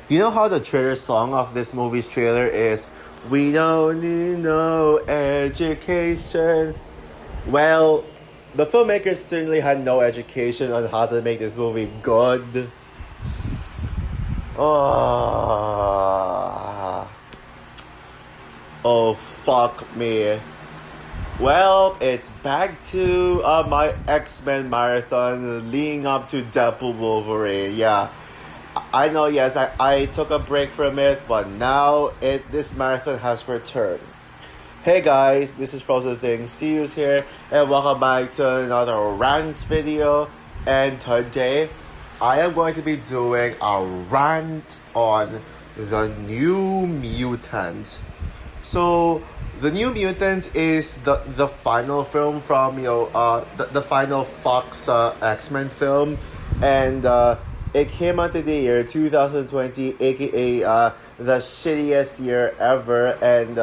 You know how the trailer song of this movie's trailer is, "We don't need no education." Well, the filmmakers certainly had no education on how to make this movie good. Oh, oh fuck me. Well, it's back to my X-Men marathon leading up to Deadpool Wolverine. Yeah, I know, yes, I took a break from it, but now this marathon has returned. Hey guys, this is Frozen Things Steve's here, and welcome back to another rant video. And today, I am going to be doing a rant on the New Mutants. So, the New Mutants is the final film from the final Fox X-Men film, and it came out in the year 2020, aka the shittiest year ever, and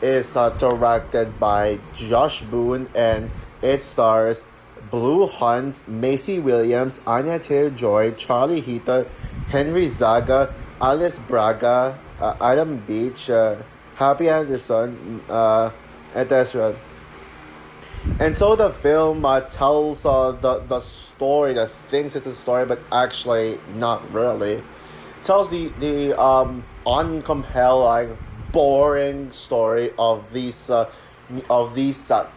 is directed by Josh Boone, and it stars Blue Hunt, Macy Williams, Anya Taylor-Joy, Charlie Heaton, Henry Zaga, Alice Braga, Adam Beach, Happy Anderson, etc. And so the film tells the story that thinks it's a story, but actually not really. Tells the uncompelling, boring story of these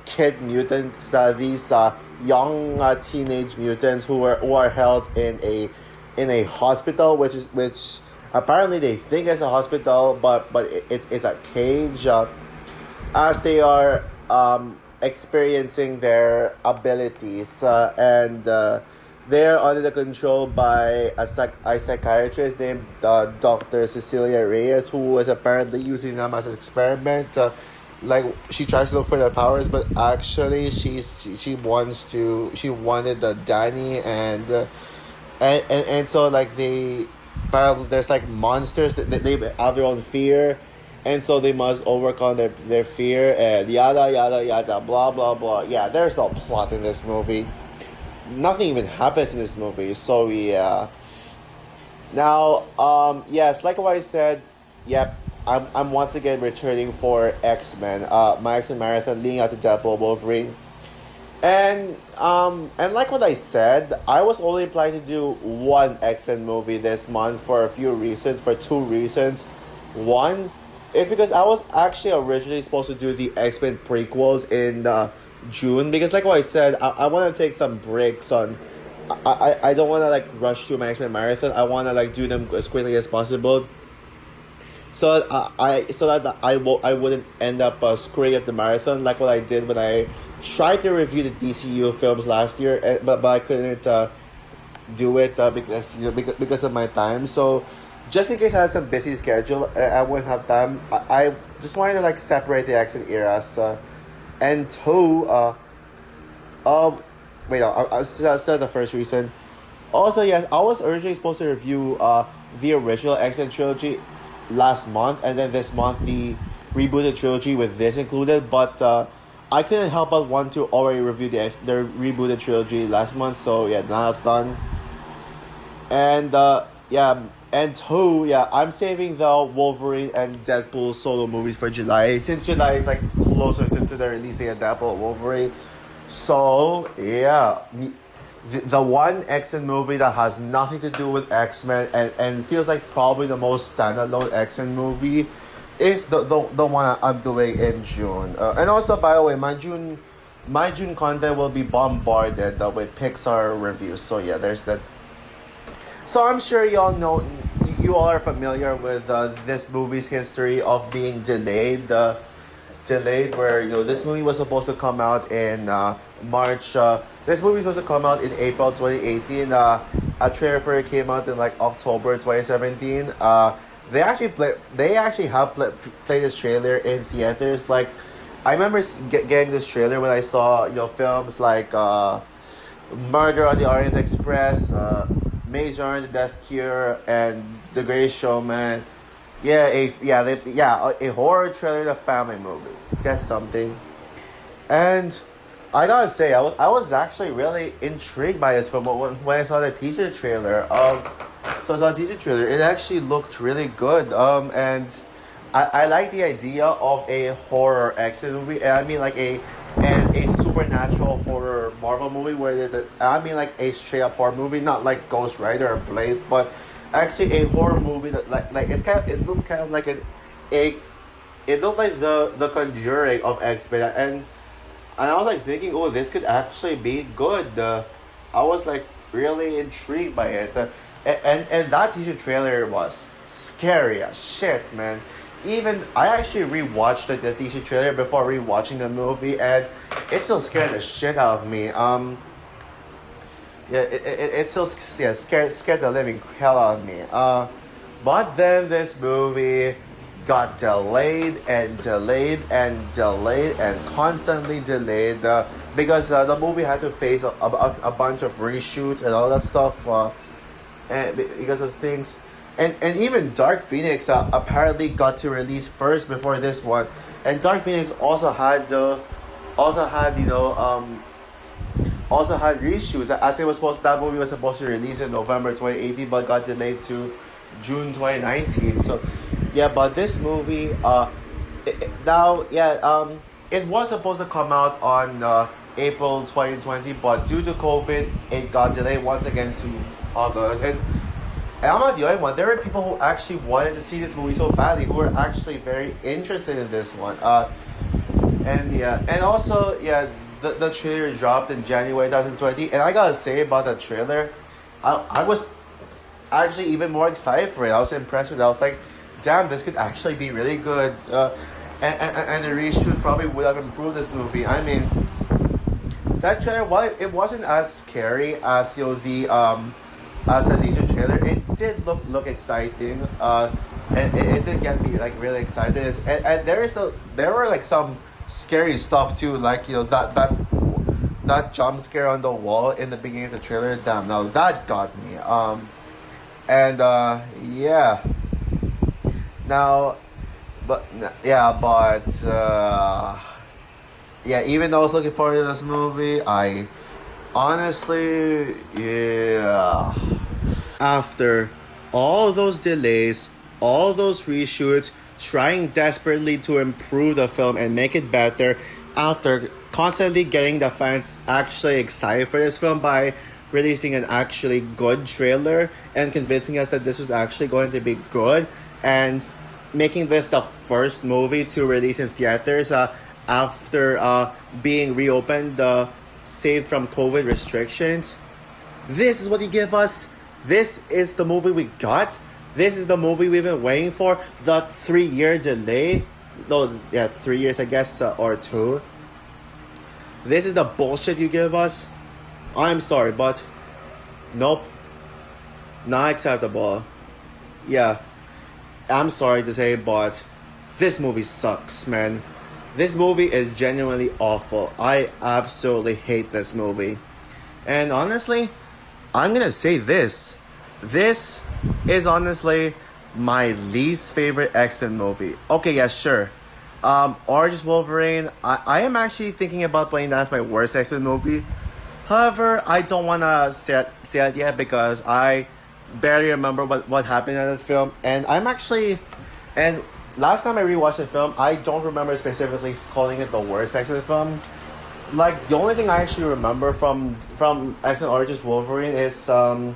kid mutants, these young teenage mutants who are held in a hospital, which apparently they think it's a hospital, but it's a cage, as they are experiencing their abilities, and they're under the control by a psychiatrist named Dr. Cecilia Reyes, who was apparently using them as an experiment. Like, she tries to look for their powers, but actually she wanted Danny, and so like there's like monsters that they have their own fear, and so they must overcome their fear, and yada yada yada, blah blah blah. Yeah, there's no plot in this movie. Nothing even happens in this movie. So yeah. Now, yes, like what I said, yep, I'm once again returning for X-Men, my X-Men marathon leading out to Deadpool Wolverine. And like what I said, I was only planning to do one X-Men movie this month for two reasons. One, it's because I was actually originally supposed to do the X-Men prequels in June, because like what I said, I want to take some breaks on. I don't want to like rush through my X-Men marathon. I want to like do them as quickly as possible, so that I wouldn't end up screwing up the marathon like what I did when I tried to review the DCU films last year, but I couldn't do it because of my time. So just in case I had some busy schedule, I wouldn't have time. I just wanted to like separate the X-Men eras, and two, wait, I said the first reason. Also, yes, I was originally supposed to review the original X-Men trilogy last month, and then this month the rebooted trilogy with this included, but I couldn't help but want to already review the rebooted trilogy last month, so yeah, now it's done. And yeah, and two, yeah, I'm saving the Wolverine and Deadpool solo movies for July, since July is like closer to the releasing of Deadpool Wolverine. So yeah, the one X-Men movie that has nothing to do with X-Men, and feels like probably the most standalone X-Men movie is the one I'm doing in June. And also, by the way, my June content will be bombarded with Pixar reviews. So yeah, there's that. So I'm sure you all are familiar with this movie's history of being delayed. Delayed, where this movie was supposed to come out in March. This movie was supposed to come out in April 2018. A trailer for it came out in like October 2017. They actually have played this trailer in theaters. Like, I remember getting this trailer when I saw films like Murder on the Orient Express, Maze Runner: The Death Cure, and The Greatest Showman. Yeah, a horror trailer, a family movie. That's something. And I gotta say, I was actually really intrigued by this film when I saw the teaser trailer. So the teaser trailer, it actually looked really good. And I like the idea of a horror action movie. And I mean like a supernatural horror Marvel movie where I mean like a straight up horror movie, not like Ghost Rider or Blade, but actually a horror movie that like it looked kind of like a it looked like the Conjuring of X-Men, and I was like thinking, oh, this could actually be good. I was like really intrigued by it, and that teaser trailer was scary as shit, man. Even I actually rewatched the teaser trailer before rewatching the movie, and it still scared the shit out of me. Yeah, it still scared the living hell out of me. But then this movie got delayed and delayed and delayed and constantly delayed because the movie had to face a bunch of reshoots and all that stuff and because of things. And even Dark Phoenix apparently got to release first before this one, and Dark Phoenix also had also had reshoots as it was supposed that movie was supposed to release in November 2018 but got delayed to June 2019. So yeah, but this movie it was supposed to come out on April 2020, but due to COVID it got delayed once again to August. And I'm not the only one. There were people who actually wanted to see this movie so badly, who were actually very interested in this one. And also, the trailer dropped in January 2020, and I gotta say about the trailer, I was actually even more excited for it. I was impressed with it. I was like, damn, this could actually be really good. And the reshoot probably would have improved this movie. I mean, that trailer, while it wasn't as scary as as the teaser trailer, it did look exciting. And it did get me like really excited. And there were like some scary stuff too, like that jump scare on the wall in the beginning of the trailer. Damn, now that got me. Yeah. Now, even though I was looking forward to this movie, I honestly, after all those delays, all those reshoots, trying desperately to improve the film and make it better, after constantly getting the fans actually excited for this film by releasing an actually good trailer and convincing us that this was actually going to be good, and making this the first movie to release in theaters after being reopened, saved from COVID restrictions. This is what you give us. This is the movie we got. This is the movie we've been waiting for. The 3-year delay. No, 3 years, I guess, or 2. This is the bullshit you give us. I'm sorry, but nope. Not acceptable. Yeah. I'm sorry to say, but this movie sucks, man. This movie is genuinely awful. I absolutely hate this movie. And honestly, I'm gonna say this. This is honestly my least favorite X-Men movie. Okay, yeah, sure. Origins Wolverine, I am actually thinking about playing that as my worst X-Men movie. However, I don't wanna say it yet because I barely remember what happened in the film, and last time I rewatched the film, I don't remember specifically calling it the worst X-Men film. Like, the only thing I actually remember from X-Men Origins Wolverine is the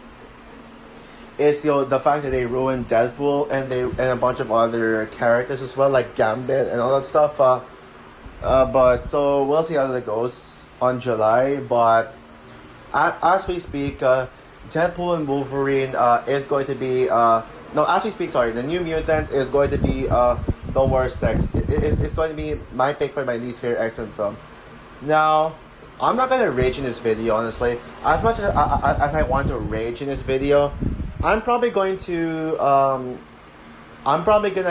fact that they ruined Deadpool and a bunch of other characters as well, like Gambit and all that stuff. But so we'll see how that goes on July. But as we speak, Deadpool and Wolverine is going to be as we speak, sorry, the New Mutants is going to be the worst it's going to be my pick for my least favorite X-Men film. Now, I'm not gonna rage in this video, honestly. As much as I want to rage in this video, I'm probably going to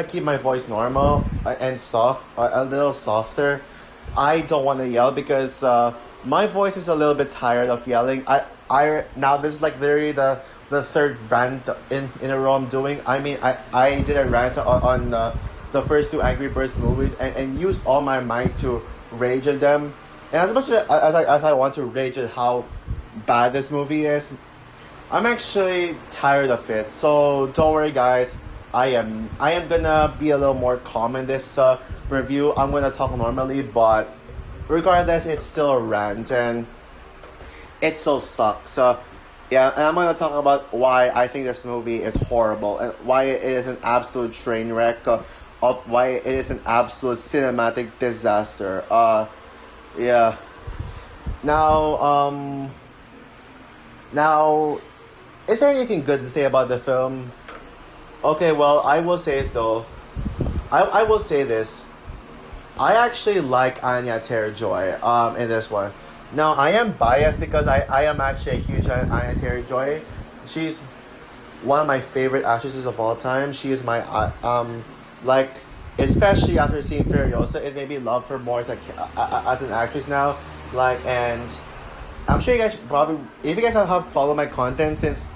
keep my voice normal and soft, a little softer. I don't want to yell because my voice is a little bit tired of yelling. I now this is like literally the third rant in a row I'm doing. I mean, I did a rant on the first 2 Angry Birds movies and used all my mind to rage at them. And as much as I want to rage at how bad this movie is, I'm actually tired of it. So don't worry, guys. I am gonna be a little more calm in this review. I'm gonna talk normally, but regardless, it's still a rant, and it still sucks. Yeah, and I'm gonna talk about why I think this movie is horrible and why it is an absolute train wreck. Of why it is an absolute cinematic disaster. Yeah. Now, now, is there anything good to say about the film? Okay, well, I will say this though. I will say this. I actually like Anya Taylor-Joy in this one. Now, I am biased because I am actually a huge Anya Taylor-Joy. She's one of my favorite actresses of all time. She is my like, especially after seeing Furiosa, it made me love her more as an actress now. Like, and I'm sure you guys probably, if you guys have followed my content since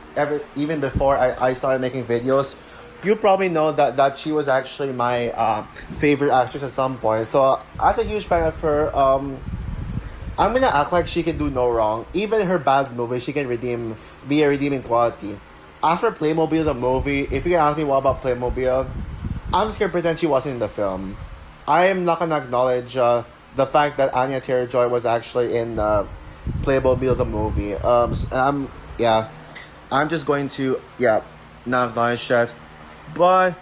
even before I started making videos, you probably know that she was actually my favorite actress at some point. So as a huge fan of her, I'm gonna act like she can do no wrong. Even her bad movie, she can be a redeeming quality. As for Playmobil the movie, if you ask me what about Playmobil, I'm just gonna pretend she wasn't in the film. I am not gonna acknowledge the fact that Anya Taylor-Joy was actually in Playmobil the movie. I'm just going to not acknowledge that. But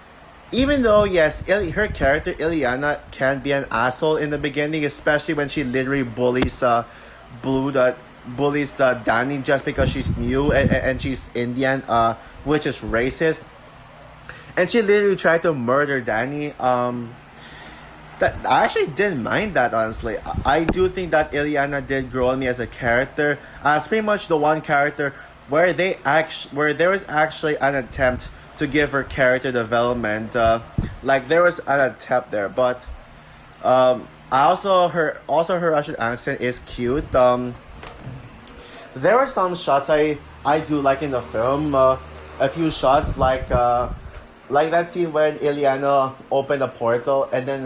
even though yes, her character Ileana can be an asshole in the beginning, especially when she literally bullies Danny just because she's new and she's Indian, which is racist, and she literally tried to murder Danny. That I actually didn't mind that, honestly. I do think that Ileana did grow on me as a character, as pretty much the one character where there was actually an attempt to give her character development. Like there was an attempt there, but her Russian accent is cute. There are some shots I do like in the film. A few shots like that scene when Ileana opened a portal, and then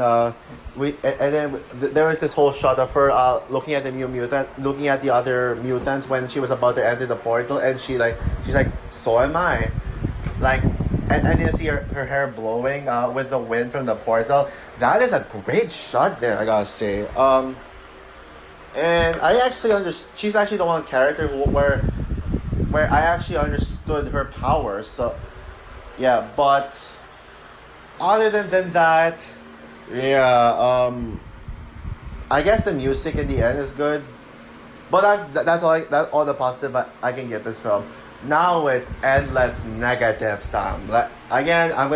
there was this whole shot of her looking at looking at the other mutants when she was about to enter the portal, and she's like, so am I, like, and you see her hair blowing with the wind from the portal. That is a great shot there, I gotta say. And I actually she's actually the one character where I actually understood her powers. So yeah, but other than that, I guess the music in the end is good, but that's all the positive I can give this film. Now it's endless negatives time. Like again, I'm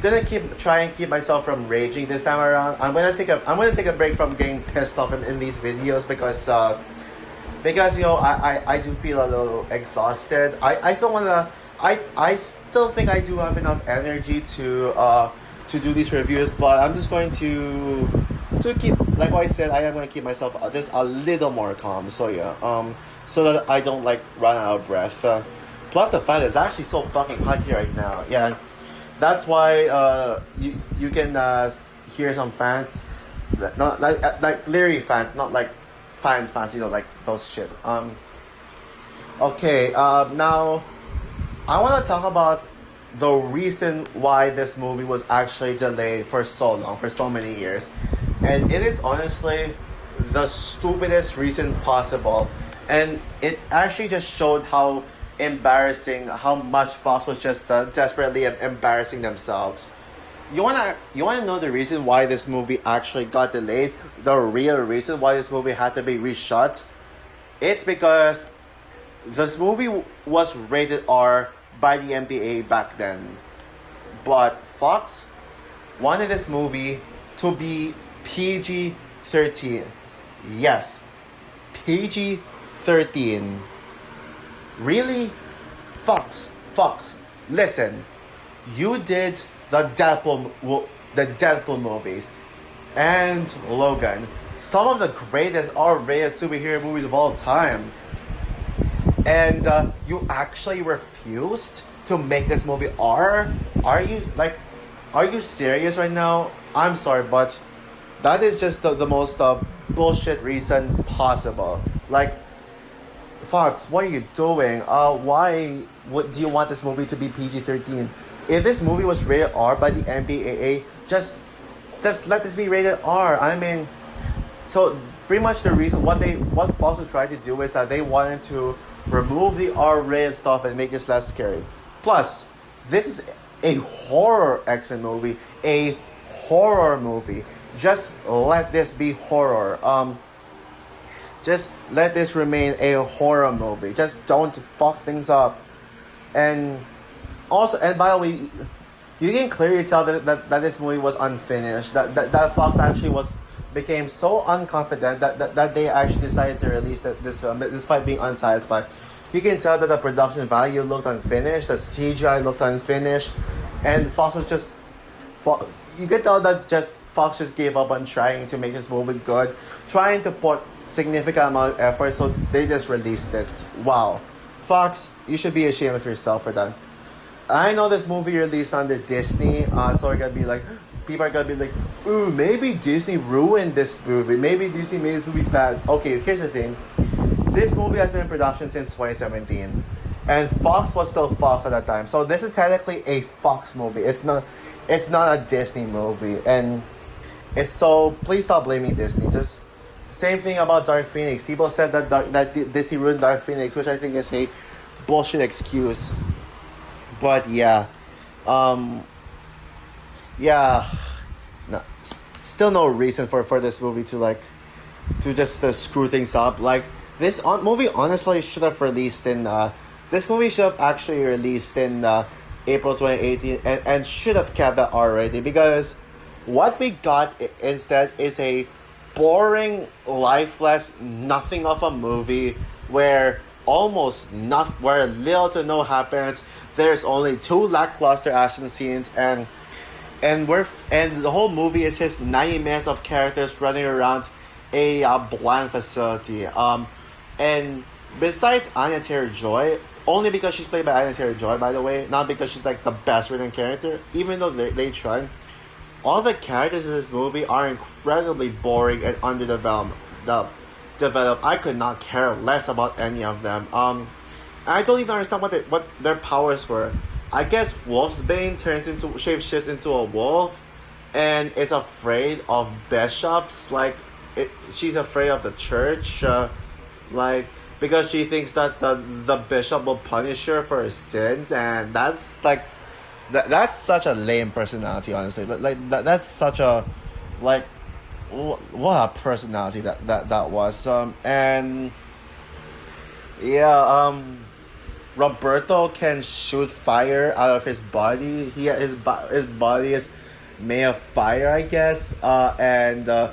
gonna try and keep myself from raging this time around. I'm gonna take a break from getting pissed off in these videos because you know I do feel a little exhausted. I still wanna I still think I do have enough energy to do these reviews, but I'm just going to keep, like what I said, I am going to keep myself just a little more calm. So yeah, so that I don't like run out of breath. Plus the fact it's actually so fucking hot here right now. Yeah, that's why you can hear some fans, not like literally fans, not like fans, you know, like those shit. Okay, now I want to talk about the reason why this movie was actually delayed for so long, for so many years. And it is honestly the stupidest reason possible. And it actually just showed how much Fox was just desperately embarrassing themselves. You wanna know the reason why this movie actually got delayed? The real reason why this movie had to be reshot? It's because this movie was rated R by the NBA back then, but Fox wanted this movie to be PG-13. Yes, PG-13. Really? Fox, listen. You did the Deadpool movies and Logan, some of the greatest R-rated superhero movies of all time. And you actually refused to make this movie R? Are you serious right now? I'm sorry, but that is just the most bullshit reason possible. Like, Fox, what are you doing? Why do you want this movie to be PG-13? If this movie was rated R by the MPAA, just let this be rated R. I mean, so pretty much the reason what Fox was trying to do is that they wanted to remove the R-rated stuff and make this less scary. Plus, this is a horror X-Men movie, a horror movie. Just let this be horror. Just let this remain a horror movie. Just don't fuck things up. And also, and by the way, you can clearly tell that this movie was unfinished. That Fox actually became so unconfident that they actually decided to release this film despite being unsatisfied. You can tell that the production value looked unfinished, the CGI looked unfinished, and Fox was just... You can tell that just Fox just gave up on trying to make this movie good, trying to put significant amount of effort, so they just released it. Wow. Fox, you should be ashamed of yourself for that. I know this movie released under Disney, so people are gonna be like, ooh, maybe Disney ruined this movie. Maybe Disney made this movie bad. Okay, here's the thing. This movie has been in production since 2017. And Fox was still Fox at that time. So this is technically a Fox movie. It's not a Disney movie. And it's so... Please stop blaming Disney. Just... Same thing about Dark Phoenix. People said that Disney ruined Dark Phoenix, which I think is a bullshit excuse. But yeah. Yeah. No, still no reason for this movie to just screw things up. Like, this movie honestly should have released in... this movie should have actually released in April 2018 and should have kept that R rating, because what we got instead is a boring, lifeless, nothing of a movie where where little to no happens. There's only 2 lackluster action scenes, and the whole movie is just 90 minutes of characters running around a bland facility. And besides Anya Taylor-Joy, only because she's played by Anya Taylor-Joy, by the way, not because she's like the best written character, even though they tried, all the characters in this movie are incredibly boring and underdeveloped. I could not care less about any of them. I don't even understand what their powers were. I guess Wolfsbane shapeshifts into a wolf, and is afraid of bishops. She's afraid of the church. Because she thinks that the bishop will punish her for her sins, and that's such a lame personality, honestly. That's such a what a personality that was. And yeah, Roberto can shoot fire out of his body. His body is made of fire, I guess. I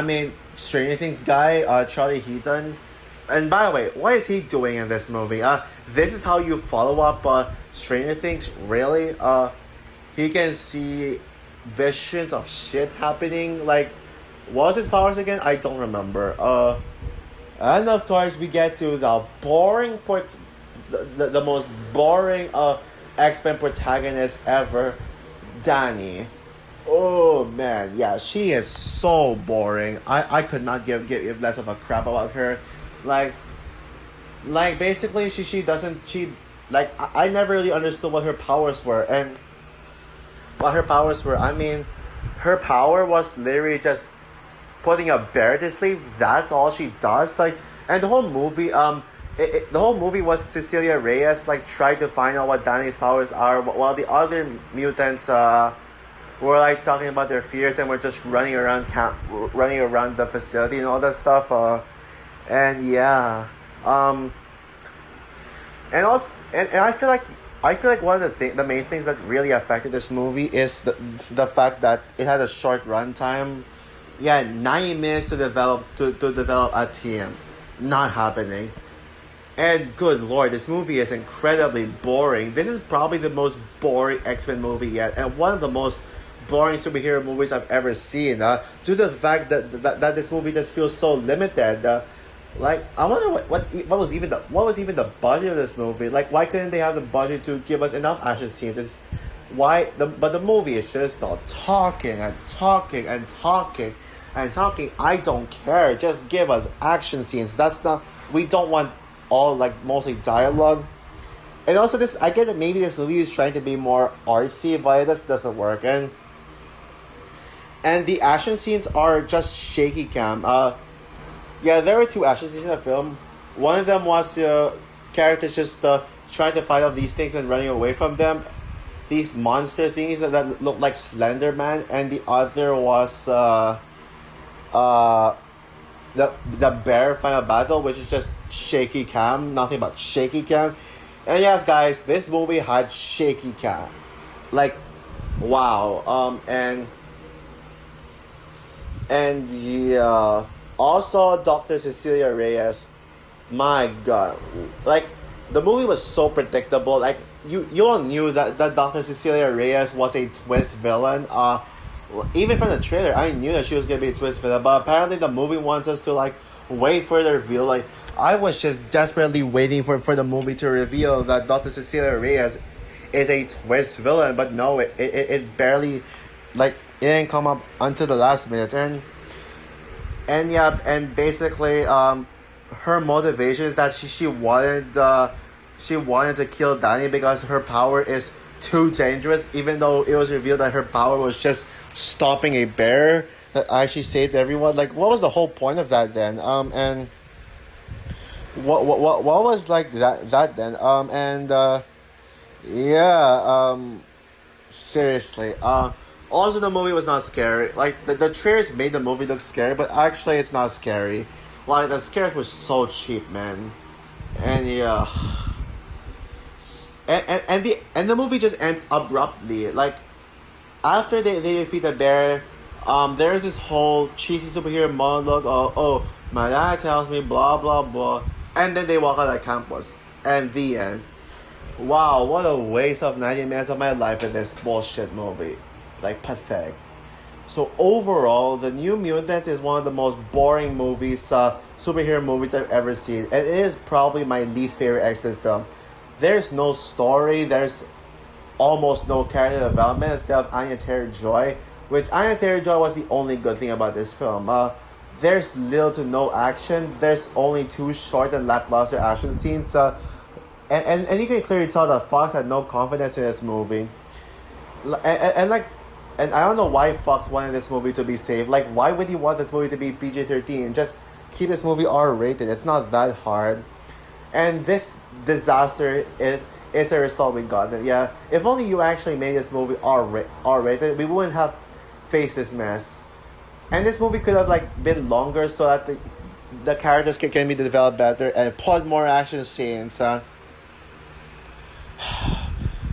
mean, Stranger Things guy, Charlie Heaton. And by the way, what is he doing in this movie? This is how you follow up Stranger Things? Really? He can see visions of shit happening. What was his powers again? I don't remember. And of course, we get to the boring the most boring X-Men protagonist ever, Dani. Oh man, yeah, she is so boring. I could not give less of a crap about her. Basically I never really understood what her powers were. I mean, her power was literally just putting a bear to sleep. That's all she does. And the whole movie, the whole movie was Cecilia Reyes tried to find out what Dani's powers are, while the other mutants were talking about their fears and were just running around the facility and all that stuff. And yeah, and also, and I feel like one of the main things that really affected this movie is the fact that it had a short runtime. Yeah, 90 minutes to develop a team, not happening. And good lord, this movie is incredibly boring. This is probably the most boring X-Men movie yet, and one of the most boring superhero movies I've ever seen. Due to the fact that this movie just feels so limited. I wonder what was even the budget of this movie. Why couldn't they have the budget to give us enough action scenes? But the movie is just all talking and talking and talking and talking. I don't care. Just give us action scenes. We don't want all like mostly dialogue. And also this, I get that maybe this movie is trying to be more artsy, but it just doesn't work. And the action scenes are just shaky cam. Yeah, there were two action scenes in the film. One of them was characters just trying to fight off these things and running away from them. These monster things that look like Slender Man, and the other was uh, the bear final battle, which is just shaky cam, nothing but shaky cam. And yes, guys, this movie had shaky cam, like, wow. And yeah, also Dr. Cecilia Reyes, my God, like the movie was so predictable. Like you all knew that Dr. Cecilia Reyes was a twist villain. Even from the trailer, I knew that she was gonna be a twist villain. But apparently, the movie wants us to like wait for the reveal. Like I was just desperately waiting for the movie to reveal that Dr. Cecilia Reyes is a twist villain. But no, it barely, like, it didn't come up until the last minute. And yeah, and basically, her motivation is that she wanted to kill Danny because her power is too dangerous. Even though it was revealed that her power was just stopping a bear that actually saved everyone. Like, what was the whole point of that then? And what was like that then? Yeah. Seriously. Also, the movie was not scary. Like, the trailers made the movie look scary, but actually it's not scary. Like, the scares were so cheap, man. And yeah. And the movie just ends abruptly. Like, after they defeat the bear, there's this whole cheesy superhero monologue of, oh, my dad tells me blah blah blah. And then they walk out of campus. And the end. Wow, what a waste of 90 minutes of my life in this bullshit movie. Like, pathetic. So overall, The New Mutants is one of the most boring movies, superhero movies I've ever seen. And it is probably my least favorite X-Men film. There's no story, there's almost no character development instead of Anya Taylor-Joy, which Anya Taylor-Joy was the only good thing about this film. There's little to no action, there's only 2 short and lackluster action scenes, and you can clearly tell that Fox had no confidence in this movie. And I don't know why Fox wanted this movie to be safe. Like, why would you want this movie to be PG-13? Just keep this movie R-rated. It's not that hard. And this disaster is a result we got. Yeah, if only you actually made this movie R-rated, we wouldn't have faced this mess. And this movie could have like been longer so that the characters can be developed better and put more action scenes.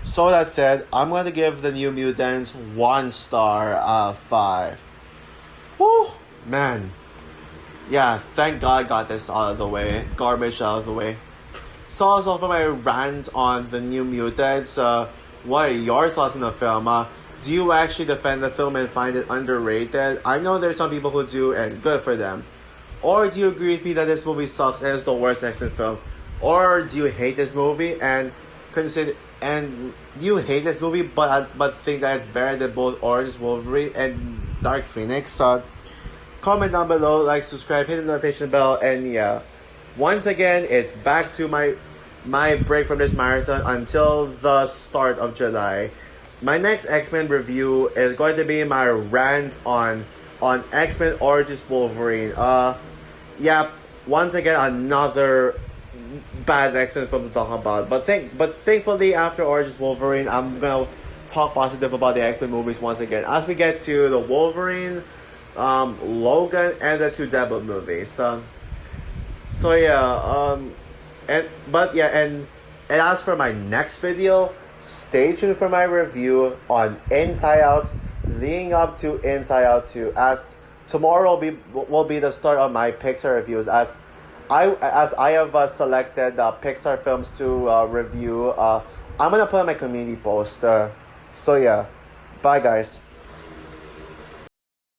So that said, I'm going to give The New Mutants 1 star out of 5. Woo! Man. Yeah, thank God I got this out of the way. Garbage out of the way. So also for my rant on The New Mutants, what are your thoughts on the film? Do you actually defend the film and find it underrated? I know there's some people who do, and good for them. Or do you agree with me that this movie sucks and it's the worst X-Men film? Or do you hate this movie and you hate this movie but think that it's better than both Orange Wolverine and Dark Phoenix? Comment down below, like, subscribe, hit the notification bell, and yeah. Once again, it's back to my break from this marathon until the start of July. My next X-Men review is going to be my rant on X-Men Origins Wolverine. Yeah, once again, another bad X-Men film to talk about. But thankfully, after Origins Wolverine, I'm gonna talk positive about the X-Men movies once again as we get to the Wolverine, Logan, and the 2 debut movies. So yeah, and as for my next video, stay tuned for my review on Inside Out, leading up to Inside Out 2, as tomorrow will be the start of my Pixar reviews, as I have selected Pixar films to review. I'm gonna put on my community post. So yeah, bye guys.